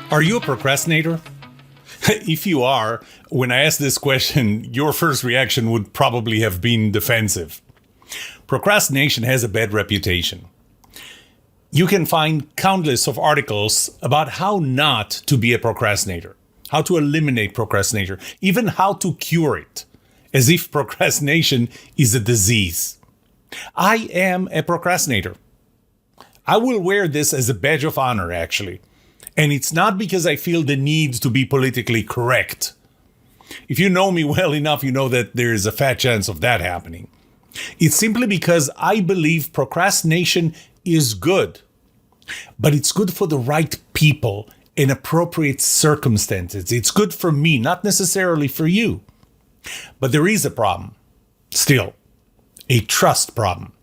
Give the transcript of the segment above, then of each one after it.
Are you a procrastinator? If you are, when I ask this question, your first reaction would probably have been defensive. Procrastination has a bad reputation. You can find countless of articles about how not to be a procrastinator, how to eliminate procrastinator, even how to cure it, as if procrastination is a disease. I am a procrastinator. I will wear this as a badge of honor, actually. And it's not because I feel the need to be politically correct. If you know me well enough, you know that there is a fat chance of that happening. It's simply because I believe procrastination is good. But it's good for the right people in appropriate circumstances. It's good for me, not necessarily for you. But there is a problem. Still, a trust problem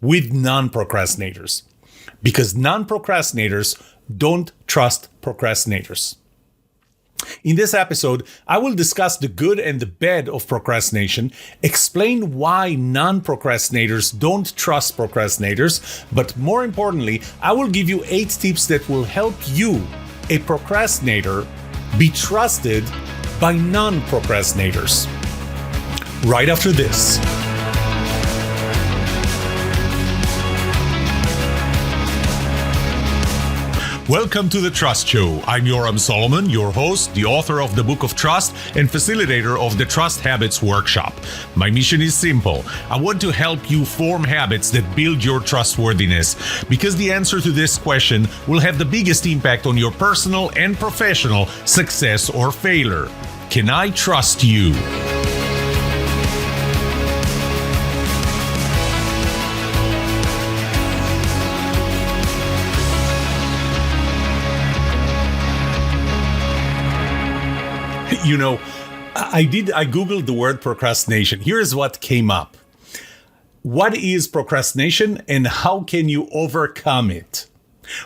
with non-procrastinators. Because non-procrastinators don't trust procrastinators. In this episode, I will discuss the good and the bad of procrastination, explain why non-procrastinators don't trust procrastinators, but more importantly, I will give you 8 tips that will help you, a procrastinator, be trusted by non-procrastinators. Right after this. Welcome to The Trust Show. I'm Yoram Solomon, your host, the author of the Book of Trust, and facilitator of the Trust Habits Workshop. My mission is simple. I want to help you form habits that build your trustworthiness, because the answer to this question will have the biggest impact on your personal and professional success or failure. Can I trust you? You know, I Googled the word procrastination. Here's what came up. What is procrastination and how can you overcome it?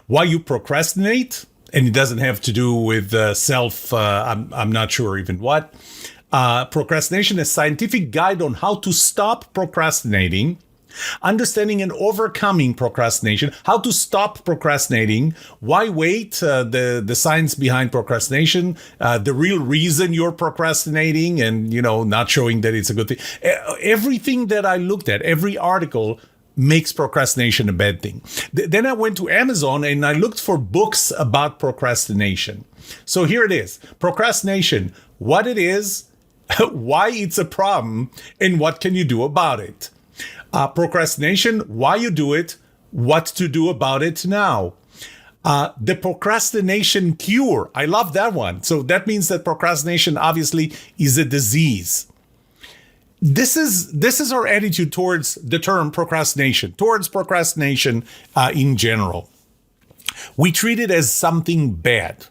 Why you procrastinate, and it doesn't have to do with I'm not sure even what. Procrastination is a scientific guide on how to stop procrastinating, understanding and overcoming procrastination, how to stop procrastinating, why wait, the science behind procrastination, the real reason you're procrastinating, and, not showing that it's a good thing. Everything that I looked at, every article makes procrastination a bad thing. Then I went to Amazon and I looked for books about procrastination. So here it is. Procrastination, what it is, why it's a problem, and what can you do about it. Procrastination, why you do it, what to do about it now. The procrastination cure, I love that one. So that means that procrastination obviously is a disease. This is our attitude towards the term procrastination, in general. We treat it as something bad.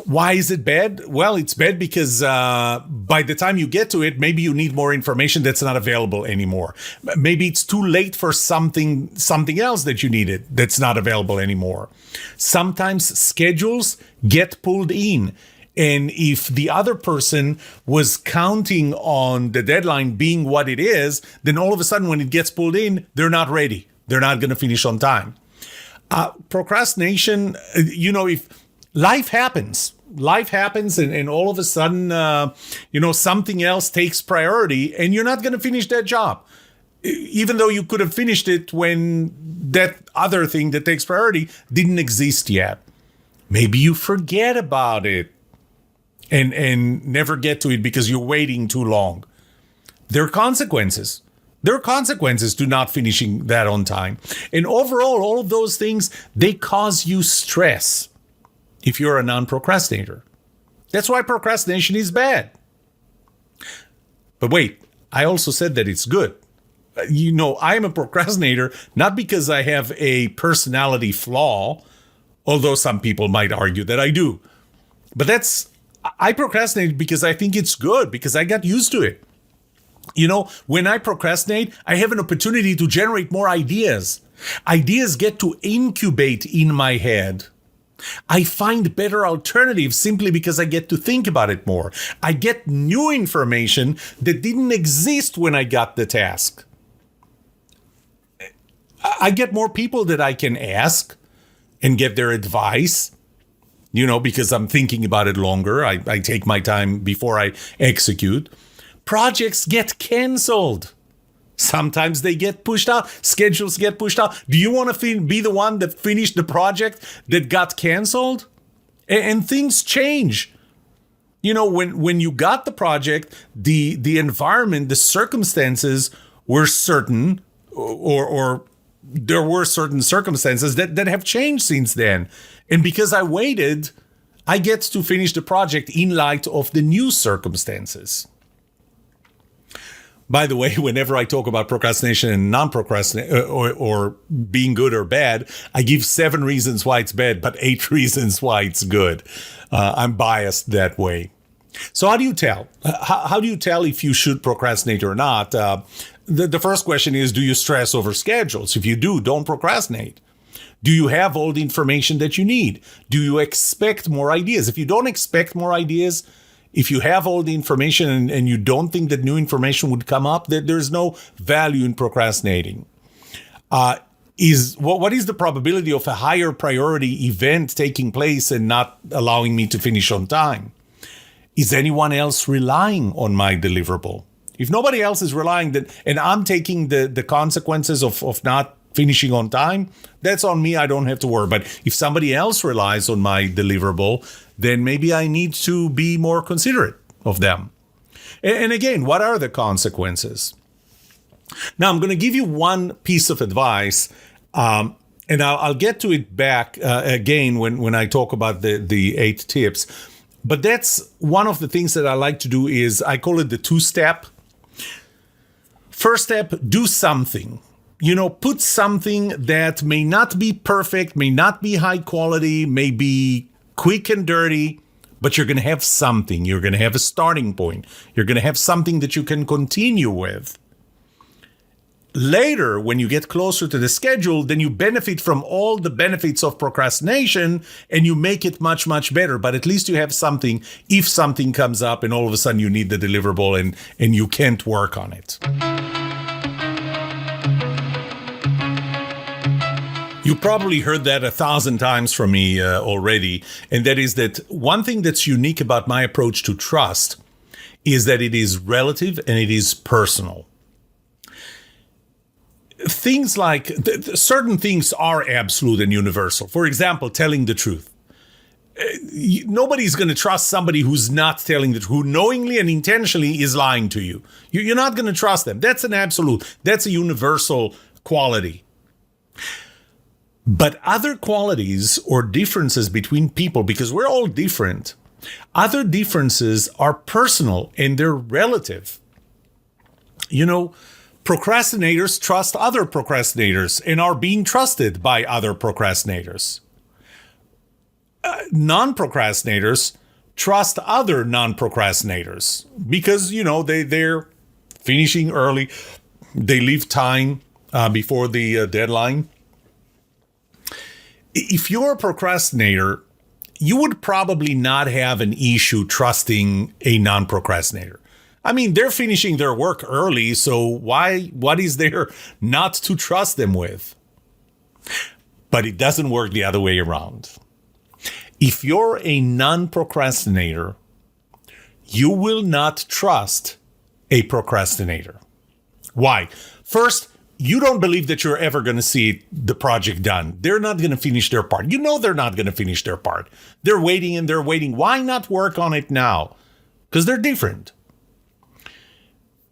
Why is it bad? Well, it's bad because by the time you get to it, maybe you need more information that's not available anymore. Maybe it's too late for something else that you needed that's not available anymore. Sometimes schedules get pulled in. And if the other person was counting on the deadline being what it is, then all of a sudden when it gets pulled in, they're not ready. They're not going to finish on time. Procrastination, if life happens and all of a sudden, something else takes priority and you're not going to finish that job. Even though you could have finished it when that other thing that takes priority didn't exist yet. Maybe you forget about it and never get to it because you're waiting too long. There are consequences. There are consequences to not finishing that on time. And overall, all of those things, they cause you stress. If you're a non-procrastinator. That's why procrastination is bad. But wait, I also said that it's good. I'm a procrastinator, not because I have a personality flaw, although some people might argue that I do. But I procrastinate because I think it's good, because I got used to it. When I procrastinate, I have an opportunity to generate more ideas. Ideas get to incubate in my head. I find better alternatives simply because I get to think about it more. I get new information that didn't exist when I got the task. I get more people that I can ask and get their advice. because I'm thinking about it longer. I take my time before I execute. Projects get canceled. Sometimes they get pushed out. Schedules get pushed out. Do you want to be the one that finished the project that got canceled? And things change. When you got the project, the environment, the circumstances were certain, or there were certain circumstances that have changed since then. And because I waited, I get to finish the project in light of the new circumstances. By the way, whenever I talk about procrastination and non-procrastination or being good or bad, I give 7 reasons why it's bad, but 8 reasons why it's good. I'm biased that way. So how do you tell? How do you tell if you should procrastinate or not? The first question is, do you stress over schedules? If you do, don't procrastinate. Do you have all the information that you need? Do you expect more ideas? If you don't expect more ideas, if you have all the information and you don't think that new information would come up, that there's no value in procrastinating. What is the probability of a higher priority event taking place and not allowing me to finish on time? Is anyone else relying on my deliverable? If nobody else is relying, and I'm taking the consequences of not finishing on time, that's on me. I don't have to worry. But if somebody else relies on my deliverable, then maybe I need to be more considerate of them. And again, what are the consequences? Now, I'm going to give you one piece of advice, and I'll get to it back again when I talk about the 8 tips. But that's one of the things that I like to do is I call it the 2-step. First step, do something. Put something that may not be perfect, may not be high quality, may be quick and dirty, but you're going to have something. You're going to have a starting point. You're going to have something that you can continue with. Later, when you get closer to the schedule, then you benefit from all the benefits of procrastination and you make it much, much better. But at least you have something if something comes up and all of a sudden you need the deliverable and you can't work on it. You probably heard that 1,000 times from me already, and that is that one thing that's unique about my approach to trust is that it is relative and it is personal. Things like certain things are absolute and universal. For example, telling the truth. Nobody's going to trust somebody who's not telling the truth, who knowingly and intentionally is lying to you. You're not going to trust them. That's an absolute. That's a universal quality. But other qualities or differences between people, because we're all different, other differences are personal and they're relative. Procrastinators trust other procrastinators and are being trusted by other procrastinators. Non-procrastinators trust other non-procrastinators because, they're finishing early. They leave time before the deadline. If you're a procrastinator, you would probably not have an issue trusting a non-procrastinator. I mean, they're finishing their work early, so what is there not to trust them with? But it doesn't work the other way around. If you're a non-procrastinator, you will not trust a procrastinator. Why? First, you don't believe that you're ever going to see the project done. They're not going to finish their part. They're not going to finish their part. They're waiting and they're waiting. Why not work on it now? Because they're different.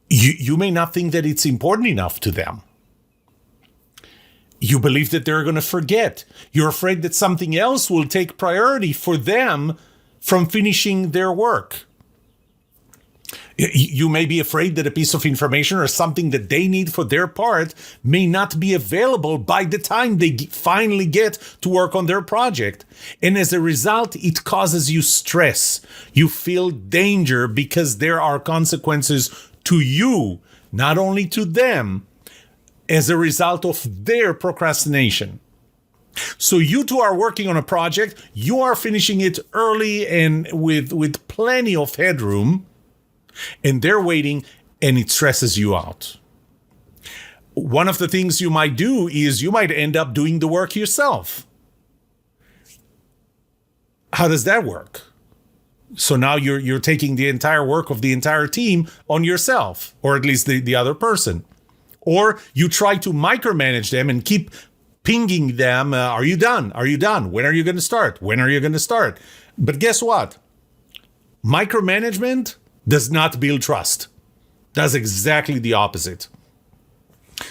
You may not think that it's important enough to them. You believe that they're going to forget. You're afraid that something else will take priority for them from finishing their work. You may be afraid that a piece of information or something that they need for their part may not be available by the time they finally get to work on their project. And as a result, it causes you stress. You feel danger because there are consequences to you, not only to them, as a result of their procrastination. So you two are working on a project, you are finishing it early and with plenty of headroom, and they're waiting, and it stresses you out. One of the things you might do is you might end up doing the work yourself. How does that work? So now you're taking the entire work of the entire team on yourself, or at least the other person. Or you try to micromanage them and keep pinging them. Are you done? Are you done? When are you going to start? When are you going to start? But guess what? Micromanagement does not build trust. Does exactly the opposite.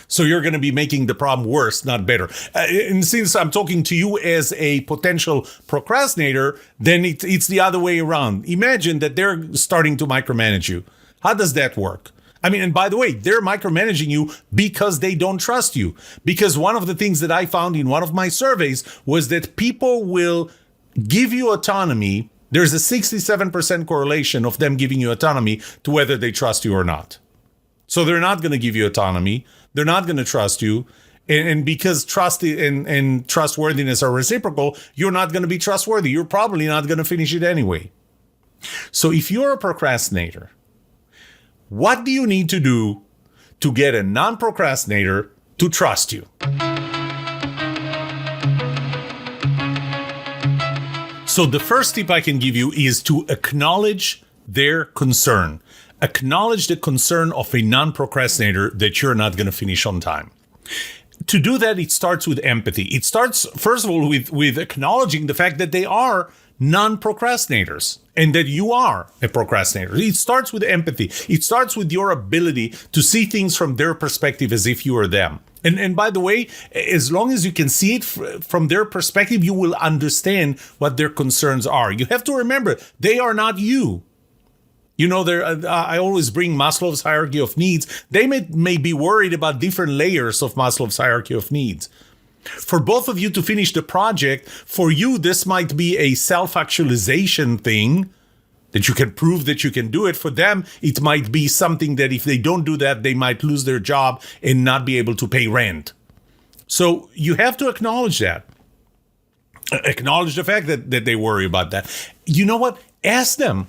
So you're going to be making the problem worse, not better. And since I'm talking to you as a potential procrastinator, then it's the other way around. Imagine that they're starting to micromanage you. How does that work? I mean, and by the way, they're micromanaging you because they don't trust you. Because one of the things that I found in one of my surveys was that people will give you autonomy. There's a 67% correlation of them giving you autonomy to whether they trust you or not. So they're not going to give you autonomy. They're not going to trust you. And because trust and trustworthiness are reciprocal, you're not going to be trustworthy. You're probably not going to finish it anyway. So if you're a procrastinator, what do you need to do to get a non-procrastinator to trust you? So the first tip I can give you is to acknowledge their concern. Acknowledge the concern of a non-procrastinator that you're not going to finish on time. To do that, it starts with empathy. It starts, first of all, with acknowledging the fact that they are non-procrastinators and that you are a procrastinator. It starts with empathy. It starts with your ability to see things from their perspective as if you are them. And by the way, as long as you can see it from their perspective, you will understand what their concerns are. You have to remember, they are not you. You know, I always bring Maslow's hierarchy of needs. They may be worried about different layers of Maslow's hierarchy of needs. For both of you to finish the project, for you, this might be a self-actualization thing that you can prove that you can do it. For them, it might be something that if they don't do that, they might lose their job and not be able to pay rent. So you have to acknowledge that. Acknowledge the fact that they worry about that. You know what? Ask them.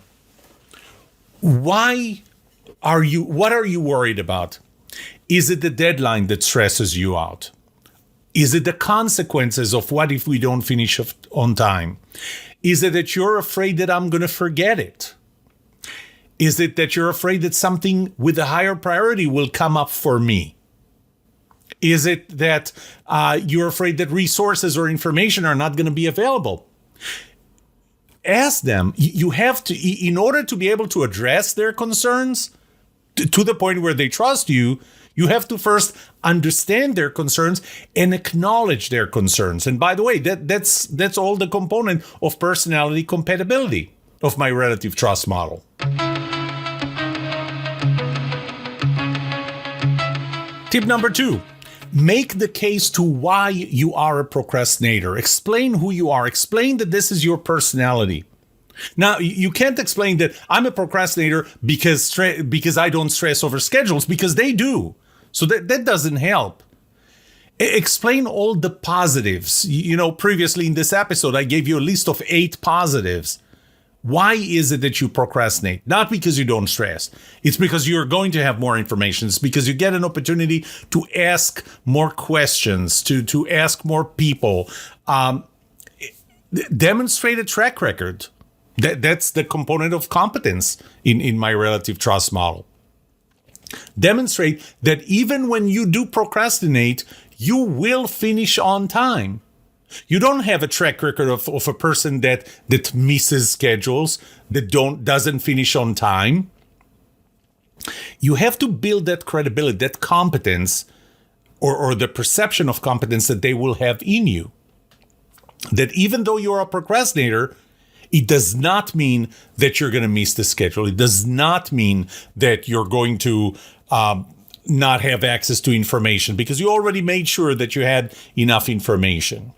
What are you worried about? Is it the deadline that stresses you out? Is it the consequences of what if we don't finish on time? Is it that you're afraid that I'm going to forget it? Is it that you're afraid that something with a higher priority will come up for me? Is it that you're afraid that resources or information are not going to be available? Ask them. You have to, in order to be able to address their concerns to the point where they trust you, you have to first understand their concerns and acknowledge their concerns. And by the way, that's all the component of personality compatibility of my relative trust model. Tip number 2. Make the case to why you are a procrastinator. Explain who you are. Explain that this is your personality. Now, you can't explain that I'm a procrastinator because I don't stress over schedules, because they do. So that doesn't help. Explain all the positives. You know, previously in this episode, I gave you a list of 8 positives. Why is it that you procrastinate? Not because you don't stress. It's because you're going to have more information. It's because you get an opportunity to ask more questions, to ask more people. Demonstrate a track record. That's the component of competence in my relative trust model. Demonstrate that even when you do procrastinate, you will finish on time. You don't have a track record of a person that misses schedules, that doesn't finish on time. You have to build that credibility, that competence, or the perception of competence that they will have in you. That even though you're a procrastinator, it does not mean that you're going to miss the schedule. It does not mean that you're going to not have access to information, because you already made sure that you had enough information.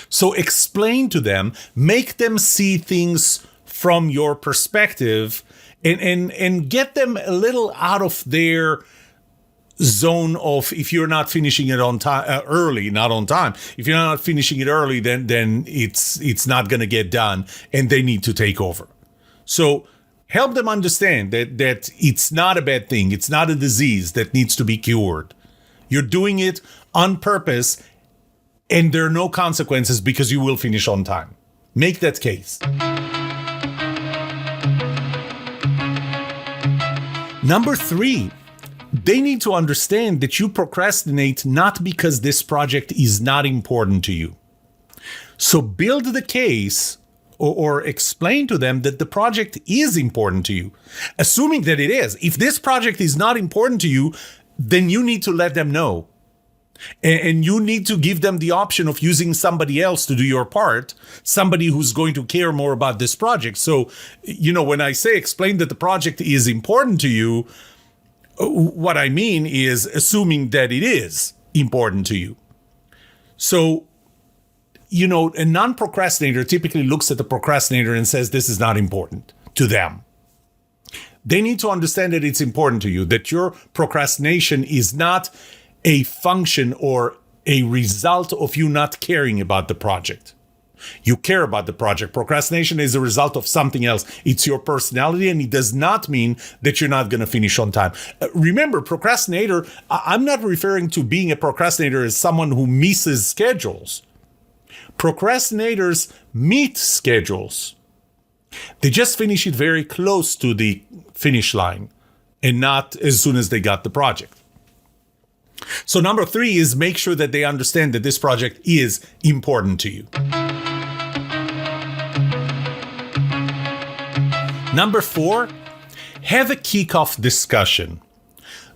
So explain to them, make them see things from your perspective, and get them a little out of their zone of, if you're not finishing it on time, early, not on time. If you're not finishing it early, then it's not going to get done, and they need to take over. So help them understand that it's not a bad thing. It's not a disease that needs to be cured. You're doing it on purpose, and there are no consequences because you will finish on time. Make that case. Number 3, they need to understand that you procrastinate not because this project is not important to you. So build the case or explain to them that the project is important to you, assuming that it is. If this project is not important to you, then you need to let them know. And you need to give them the option of using somebody else to do your part, somebody who's going to care more about this project. So, when I say explain that the project is important to you, what I mean is assuming that it is important to you. So, a non-procrastinator typically looks at the procrastinator and says, this is not important to them. They need to understand that it's important to you, that your procrastination is not a function or a result of you not caring about the project. You care about the project. Procrastination is a result of something else. It's your personality, and it does not mean that you're not going to finish on time. Remember, procrastinator, I'm not referring to being a procrastinator as someone who misses schedules. Procrastinators meet schedules. They just finish it very close to the finish line and not as soon as they got the project. So number 3 is make sure that they understand that this project is important to you. Number 4, have a kickoff discussion.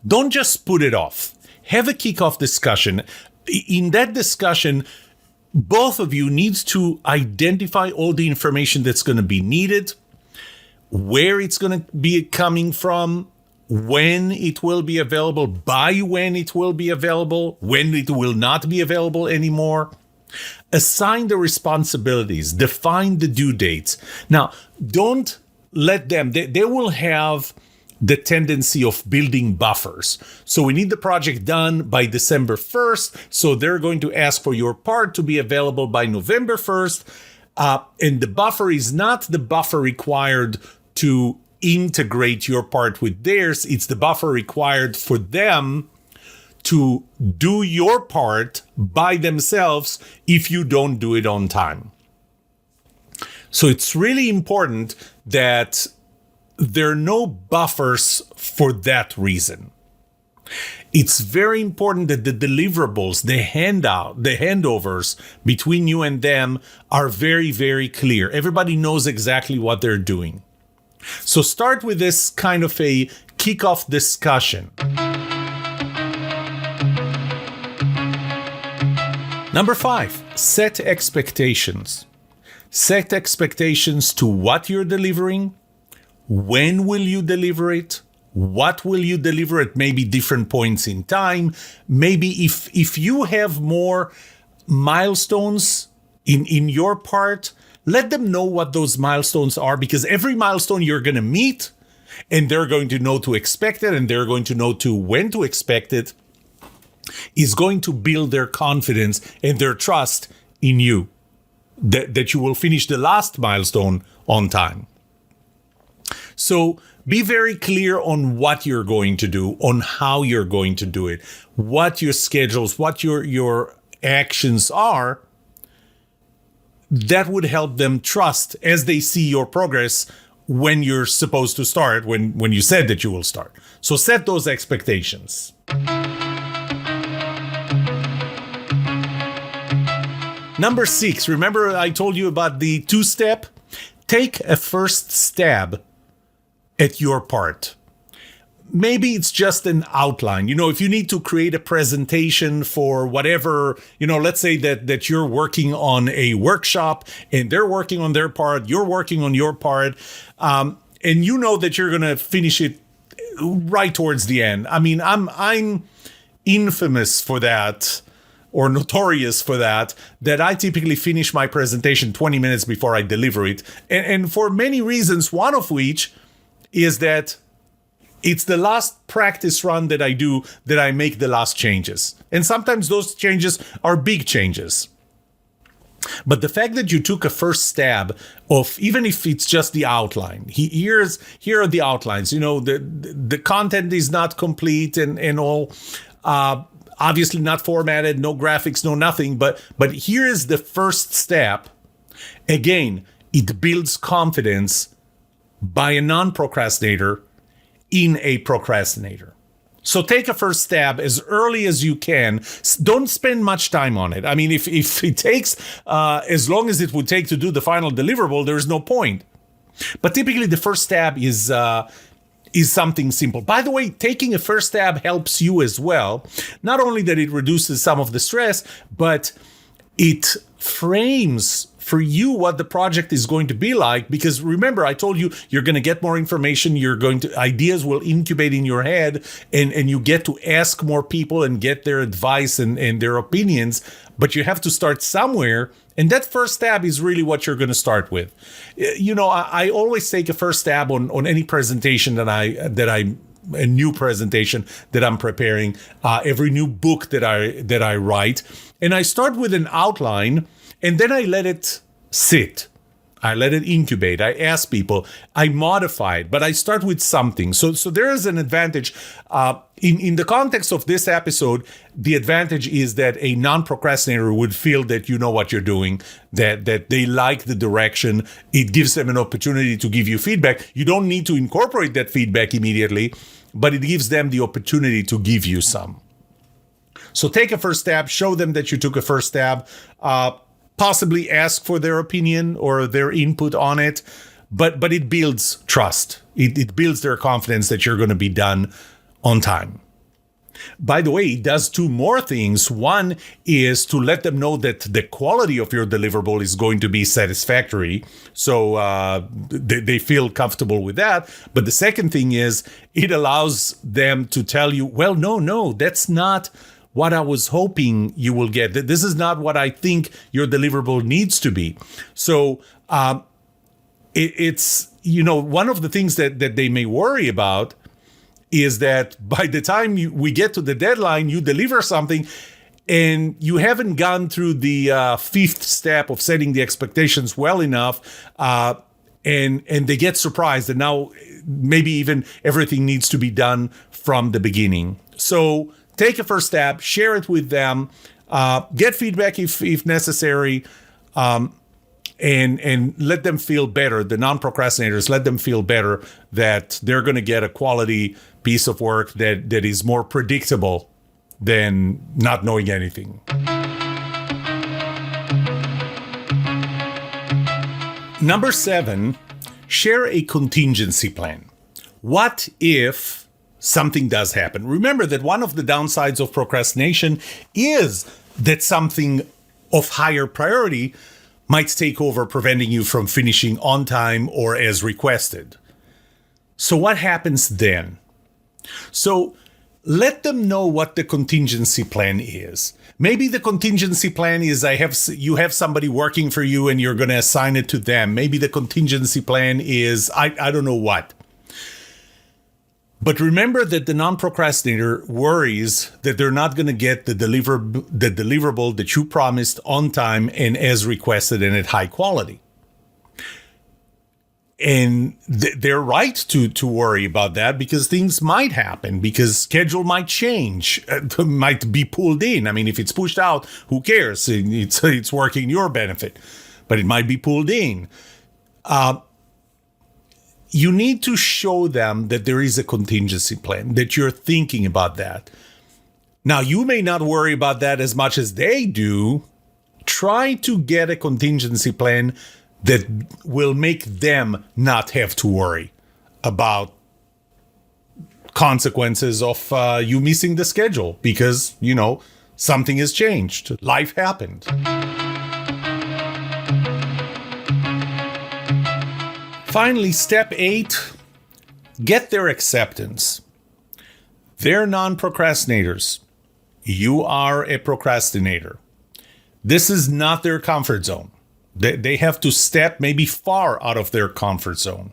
Don't just put it off. Have a kickoff discussion. In that discussion, both of you need to identify all the information that's going to be needed, where it's going to be coming from, when it will be available, by when it will be available, when it will not be available anymore. Assign the responsibilities, define the due dates. Now, don't let them, they will have the tendency of building buffers. So we need the project done by December 1st. So they're going to ask for your part to be available by November 1st. And the buffer is not the buffer required to integrate your part with theirs. It's the buffer required for them to do your part by themselves if you don't do it on time. So it's really important that there are no buffers for that reason. It's very important that the deliverables, the handovers between you and them are very, very clear. Everybody knows exactly what they're doing. So start with this kind of a kickoff discussion. Number 5, set expectations. Set expectations to what you're delivering. When will you deliver it? What will you deliver at maybe different points in time? Maybe if you have more milestones in your part, let them know what those milestones are, because every milestone you're going to meet, and they're going to know to expect it, and they're going to know to when to expect it, is going to build their confidence and their trust in you, that you will finish the last milestone on time. So be very clear on what you're going to do, on how you're going to do it, what your schedules, what your actions are. That would help them trust as they see your progress when you're supposed to start, when you said that you will start. So set those expectations. Number 6, remember I told you about the 2-step? Take a first stab at your part. Maybe it's just an outline. If you need to create a presentation for whatever, let's say that you're working on a workshop and they're working on their part, you're working on your part, and you know that you're going to finish it right towards the end. I mean, I'm infamous for that, or notorious for that I typically finish my presentation 20 minutes before I deliver it. And for many reasons, one of which is that it's the last practice run that I do that I make the last changes. And sometimes those changes are big changes. But the fact that you took a first stab of, even if it's just the outline, here are the outlines, the content is not complete and all, obviously not formatted, no graphics, no nothing, but here is the first step. Again, it builds confidence by a non-procrastinator in a procrastinator. So take a first stab as early as you can. Don't spend much time on it. I mean, if it takes as long as it would take to do the final deliverable, there's no point. But typically the first stab is something simple. By the way, taking a first stab helps you as well. Not only that it reduces some of the stress, but it frames for you what the project is going to be like. Because remember, I told you, you're going to get more information. Ideas will incubate in your head, and you get to ask more people and get their advice and their opinions. But you have to start somewhere. And that first stab is really what you're going to start with. I always take a first stab on any presentation a new presentation that I'm preparing, every new book that I write. And I start with an outline, and then I let it sit. I let it incubate. I ask people. I modify it, but I start with something. So there is an advantage. In the context of this episode, the advantage is that a non-procrastinator would feel that you know what you're doing, that they like the direction. It gives them an opportunity to give you feedback. You don't need to incorporate that feedback immediately, but it gives them the opportunity to give you some. So take a first stab, show them that you took a first stab, possibly ask for their opinion or their input on it, but it builds trust. It builds their confidence that you're going to be done on time. By the way, it does two more things. One is to let them know that the quality of your deliverable is going to be satisfactory. So they feel comfortable with that. But the second thing is it allows them to tell you, well, no, that's not what I was hoping you will get. This is not what I think your deliverable needs to be. So it's, one of the things that they may worry about is that by the time we get to the deadline, you deliver something and you haven't gone through the fifth step of setting the expectations well enough, and they get surprised that now maybe even everything needs to be done from the beginning. So take a first step, share it with them, get feedback if necessary, and let them feel better. The non-procrastinators, let them feel better that they're going to get a quality piece of work that is more predictable than not knowing anything. Number 7, share a contingency plan. What if something does happen? Remember that one of the downsides of procrastination is that something of higher priority might take over, preventing you from finishing on time or as requested. So what happens then? So let them know what the contingency plan is. Maybe the contingency plan is you have somebody working for you and you're going to assign it to them. Maybe the contingency plan is I don't know what. But remember that the non-procrastinator worries that they're not going to get the deliverable that you promised on time and as requested and at high quality. And they're right to worry about that, because things might happen, because schedule might change, might be pulled in. I mean, if it's pushed out, who cares? It's working your benefit, but it might be pulled in. You need to show them that there is a contingency plan, that you're thinking about that. Now, you may not worry about that as much as they do. Try to get a contingency plan that will make them not have to worry about consequences of you missing the schedule because, something has changed. Life happened. Finally, step 8, get their acceptance. They're non-procrastinators. You are a procrastinator. This is not their comfort zone. They have to step maybe far out of their comfort zone.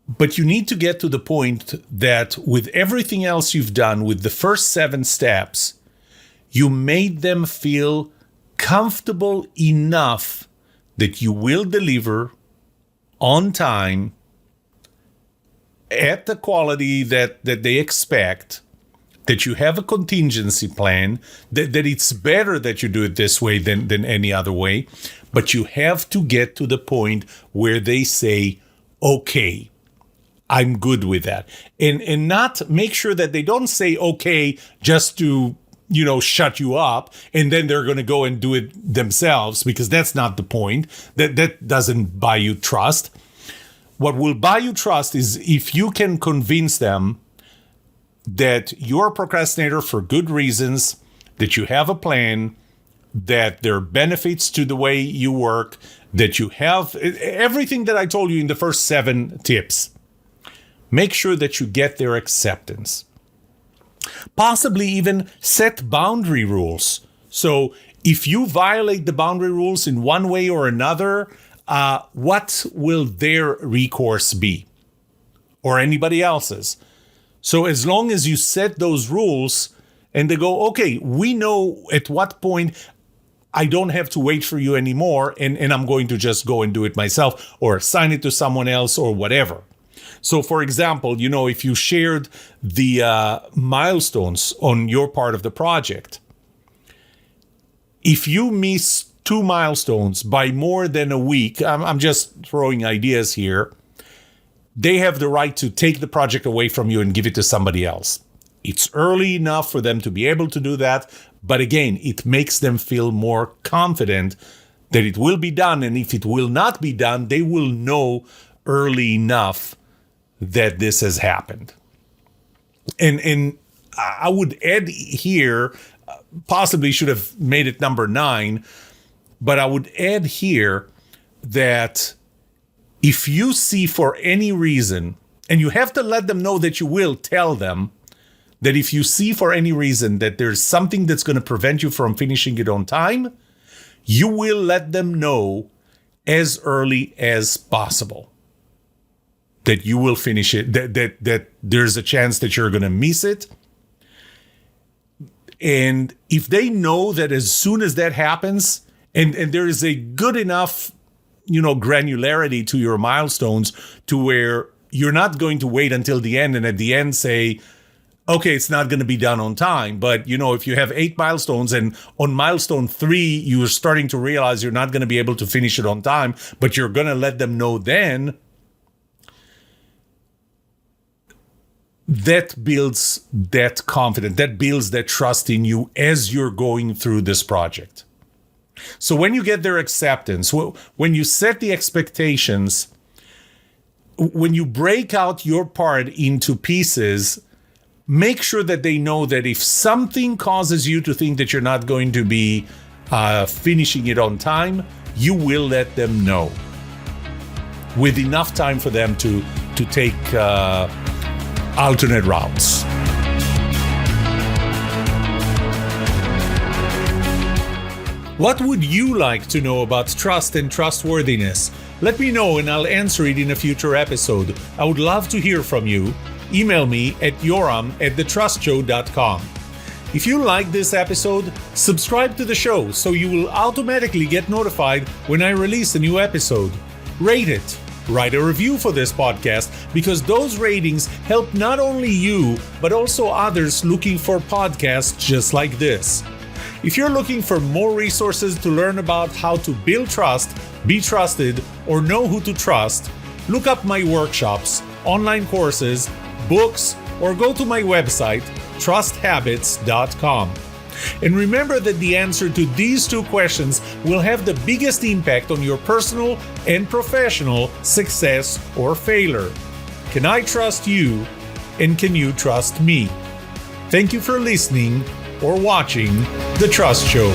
But you need to get to the point that with everything else you've done, with the first 7 steps, you made them feel comfortable enough that you will deliver on time at the quality that they expect, that you have a contingency plan, that it's better that you do it this way than any other way. But you have to get to the point where they say, okay, I'm good with that. And not make sure that they don't say, okay, just to, shut you up, and then they're going to go and do it themselves, because that's not the point. That doesn't buy you trust. What will buy you trust is if you can convince them that you're a procrastinator for good reasons, that you have a plan, that there are benefits to the way you work, that you have everything that I told you in the first 7 tips. Make sure that you get their acceptance. Possibly even set boundary rules. So if you violate the boundary rules in one way or another, what will their recourse be? Or anybody else's? So as long as you set those rules and they go, okay, we know at what point I don't have to wait for you anymore, and I'm going to just go and do it myself or assign it to someone else or whatever. So, for example, if you shared the milestones on your part of the project, if you miss 2 milestones by more than a week, I'm just throwing ideas here, they have the right to take the project away from you and give it to somebody else. It's early enough for them to be able to do that, but again, it makes them feel more confident that it will be done, and if it will not be done, they will know early enough that this has happened. And I would add here, possibly should have made it number 9, but I would add here that if you see for any reason, and you have to let them know that you will tell them that if you see for any reason that there's something that's going to prevent you from finishing it on time, you will let them know as early as possible that you will finish it, that there's a chance that you're going to miss it. And if they know that as soon as that happens, and there is a good enough, granularity to your milestones to where you're not going to wait until the end and at the end say, okay, it's not going to be done on time. But, if you have 8 milestones and on milestone 3, you're starting to realize you're not going to be able to finish it on time, but you're going to let them know then, that builds that confidence, that builds that trust in you as you're going through this project. So when you get their acceptance, when you set the expectations, when you break out your part into pieces, make sure that they know that if something causes you to think that you're not going to be finishing it on time, you will let them know with enough time for them to take alternate routes. What would you like to know about trust and trustworthiness? Let me know and I'll answer it in a future episode. I would love to hear from you. Email me at yoram@thetrustshow.com. If you like this episode, subscribe to the show so you will automatically get notified when I release a new episode. Rate it. Write a review for this podcast because those ratings help not only you, but also others looking for podcasts just like this. If you're looking for more resources to learn about how to build trust, be trusted, or know who to trust, look up my workshops, online courses, books, or go to my website, trusthabits.com. And remember that the answer to these 2 questions will have the biggest impact on your personal and professional success or failure. Can I trust you? And can you trust me? Thank you for listening or watching The Trust Show.